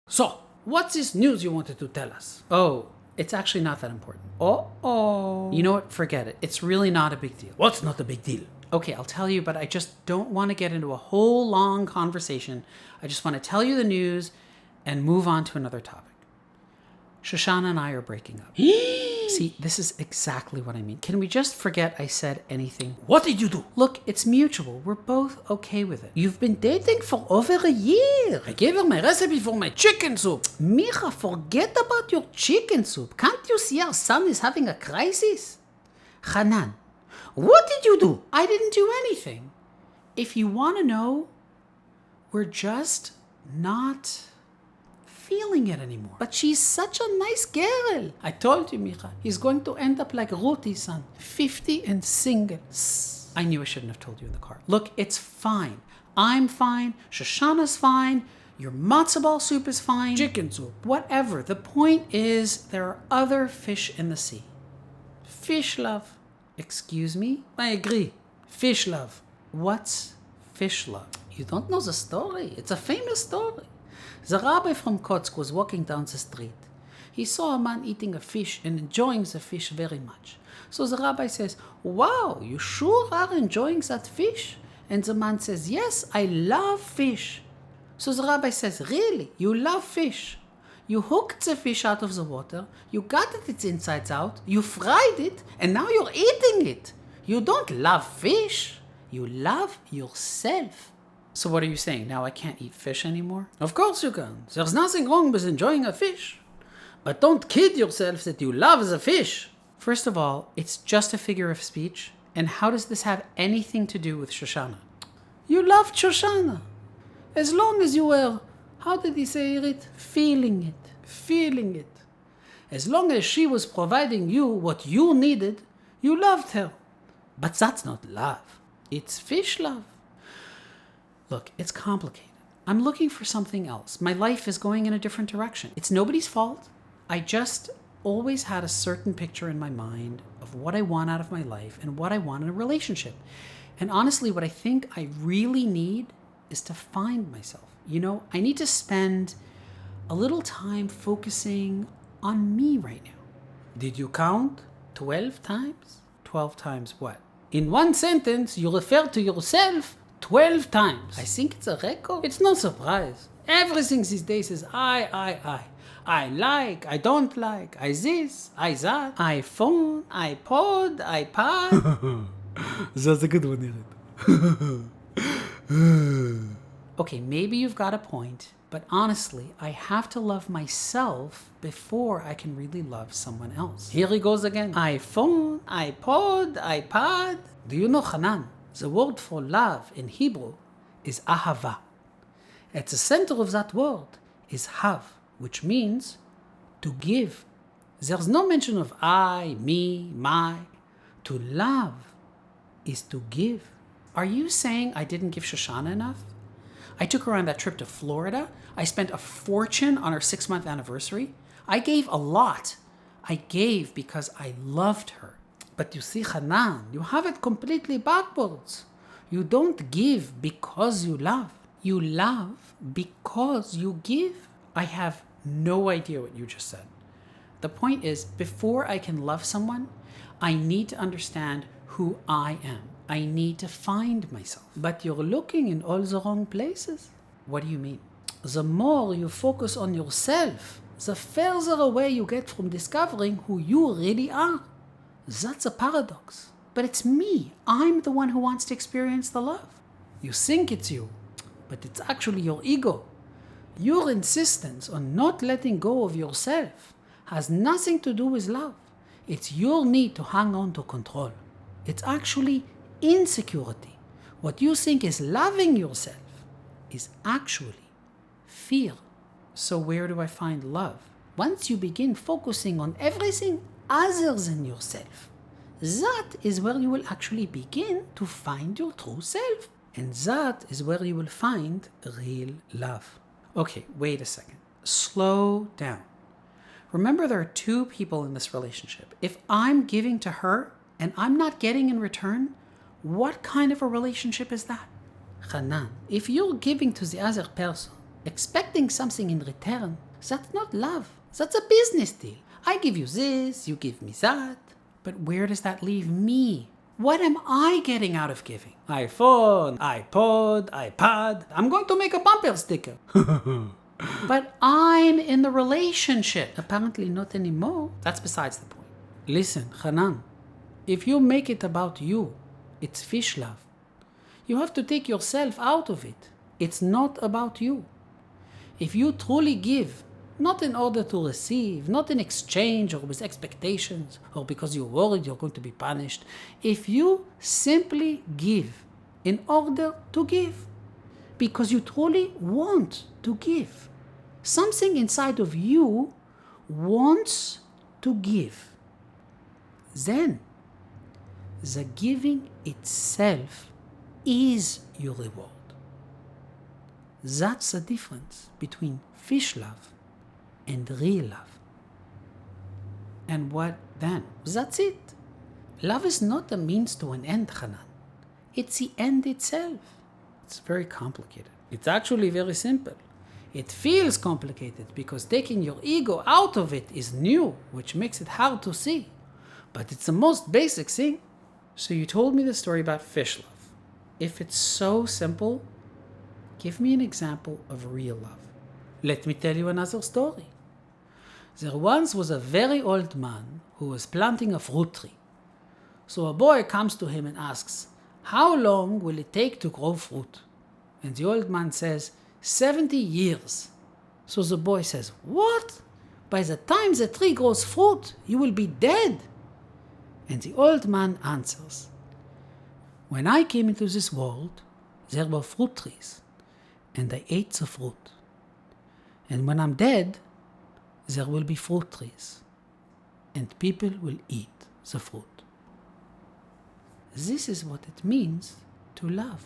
So, what's this news you wanted to tell us? Oh, it's actually not that important. Oh. You know what? Forget it. It's really not a big deal. What's not a big deal? Okay, I'll tell you, but I just don't want to get into a whole long conversation. I just want to tell you the news and move on to another topic. Shoshana and I are breaking up. See, this is exactly what I mean. Can we just forget I said anything? What did you do? Look, it's mutual. We're both okay with it. You've been dating for over a year. I gave her my recipe for my chicken soup. Micha, forget about your chicken soup. Can't you see our son is having a crisis? Hanan, what did you do? I didn't do anything. If you want to know, we're just not feeling it anymore. But she's such a nice girl. I told you, Micha, he's going to end up like Ruti's son, 50 and single. I knew I shouldn't have told you in the car. Look, it's fine. I'm fine. Shoshana's fine. Your matzo ball soup is fine. Chicken soup. Whatever. The point is, there are other fish in the sea. Fish love. Excuse me? I agree. Fish love. What's fish love? You don't know the story. It's a famous story. The rabbi from Kotsk was walking down the street. He saw a man eating a fish and enjoying the fish very much. So the rabbi says, "Wow, you sure are enjoying that fish?" And the man says, "Yes, I love fish." So the rabbi says, "Really? You love fish? You hooked the fish out of the water, you got it its insides out, you fried it, and now you're eating it. You don't love fish. You love yourself." So what are you saying? Now I can't eat fish anymore? Of course you can. There's nothing wrong with enjoying a fish. But don't kid yourself that you love the fish. First of all, it's just a figure of speech. And how does this have anything to do with Shoshana? You loved Shoshana. As long as you were, how did he say it? Feeling it. Feeling it. As long as she was providing you what you needed, you loved her. But that's not love. It's fish love. Look, it's complicated. I'm looking for something else. My life is going in a different direction. It's nobody's fault. I just always had a certain picture in my mind of what I want out of my life and what I want in a relationship. And honestly, what I think I really need is to find myself. You know, I need to spend a little time focusing on me right now. Did you count? 12 times? 12 times what? In one sentence, you refer to yourself 12 times. I think it's a record. It's no surprise. Everything these days is I. I like, I don't like, I this, I that. iPhone, iPod, iPad. That's a good one, Irit. Okay, maybe you've got a point, but honestly, I have to love myself before I can really love someone else. Here he goes again. iPhone, iPod, iPad. Do you know, Hanan? The word for love in Hebrew is ahava. At the center of that word is hav, which means to give. There's no mention of I, me, my. To love is to give. Are you saying I didn't give Shoshana enough? I took her on that trip to Florida. I spent a fortune on our 6-month anniversary. I gave a lot. I gave because I loved her. But you see, Hanan, you have it completely backwards. You don't give because you love. You love because you give. I have no idea what you just said. The point is, before I can love someone, I need to understand who I am. I need to find myself. But you're looking in all the wrong places. What do you mean? The more you focus on yourself, the further away you get from discovering who you really are. That's a paradox. But it's me. I'm the one who wants to experience the love. You think it's you, but it's actually your ego. Your insistence on not letting go of yourself has nothing to do with love. It's your need to hang on to control. It's actually insecurity. What you think is loving yourself is actually fear. So where do I find love? Once you begin focusing on everything other than yourself, that is where you will actually begin to find your true self. And that is where you will find real love. Okay, wait a second. Slow down. Remember, there are two people in this relationship. If I'm giving to her and I'm not getting in return, what kind of a relationship is that? Hanan, if you're giving to the other person Expecting something in return, that's not love. That's a business deal. I give you this, you give me that. But where does that leave me? What am I getting out of giving? iPhone, iPod, iPad. I'm going to make a bumper sticker. But I'm in the relationship. Apparently not anymore. That's besides the point. Listen, Hanan, if you make it about you, it's fish love. You have to take yourself out of it. It's not about you. If you truly give, not in order to receive, not in exchange or with expectations or because you're worried you're going to be punished, if you simply give in order to give, because you truly want to give, something inside of you wants to give, then the giving itself is your reward. That's the difference between fish love and real love. And what then? That's it. Love is not a means to an end, Hanan. It's the end itself. It's very complicated. It's actually very simple. It feels complicated because taking your ego out of it is new, which makes it hard to see. But it's the most basic thing. So you told me the story about fish love. If it's so simple, give me an example of real love. Let me tell you another story. There once was a very old man who was planting a fruit tree. So a boy comes to him and asks, "How long will it take to grow fruit?" And the old man says, 70 years. So the boy says, "What? By the time the tree grows fruit, you will be dead." And the old man answers, "When I came into this world, there were fruit trees, and I ate the fruit. And when I'm dead, there will be fruit trees, and people will eat the fruit." This is what it means to love.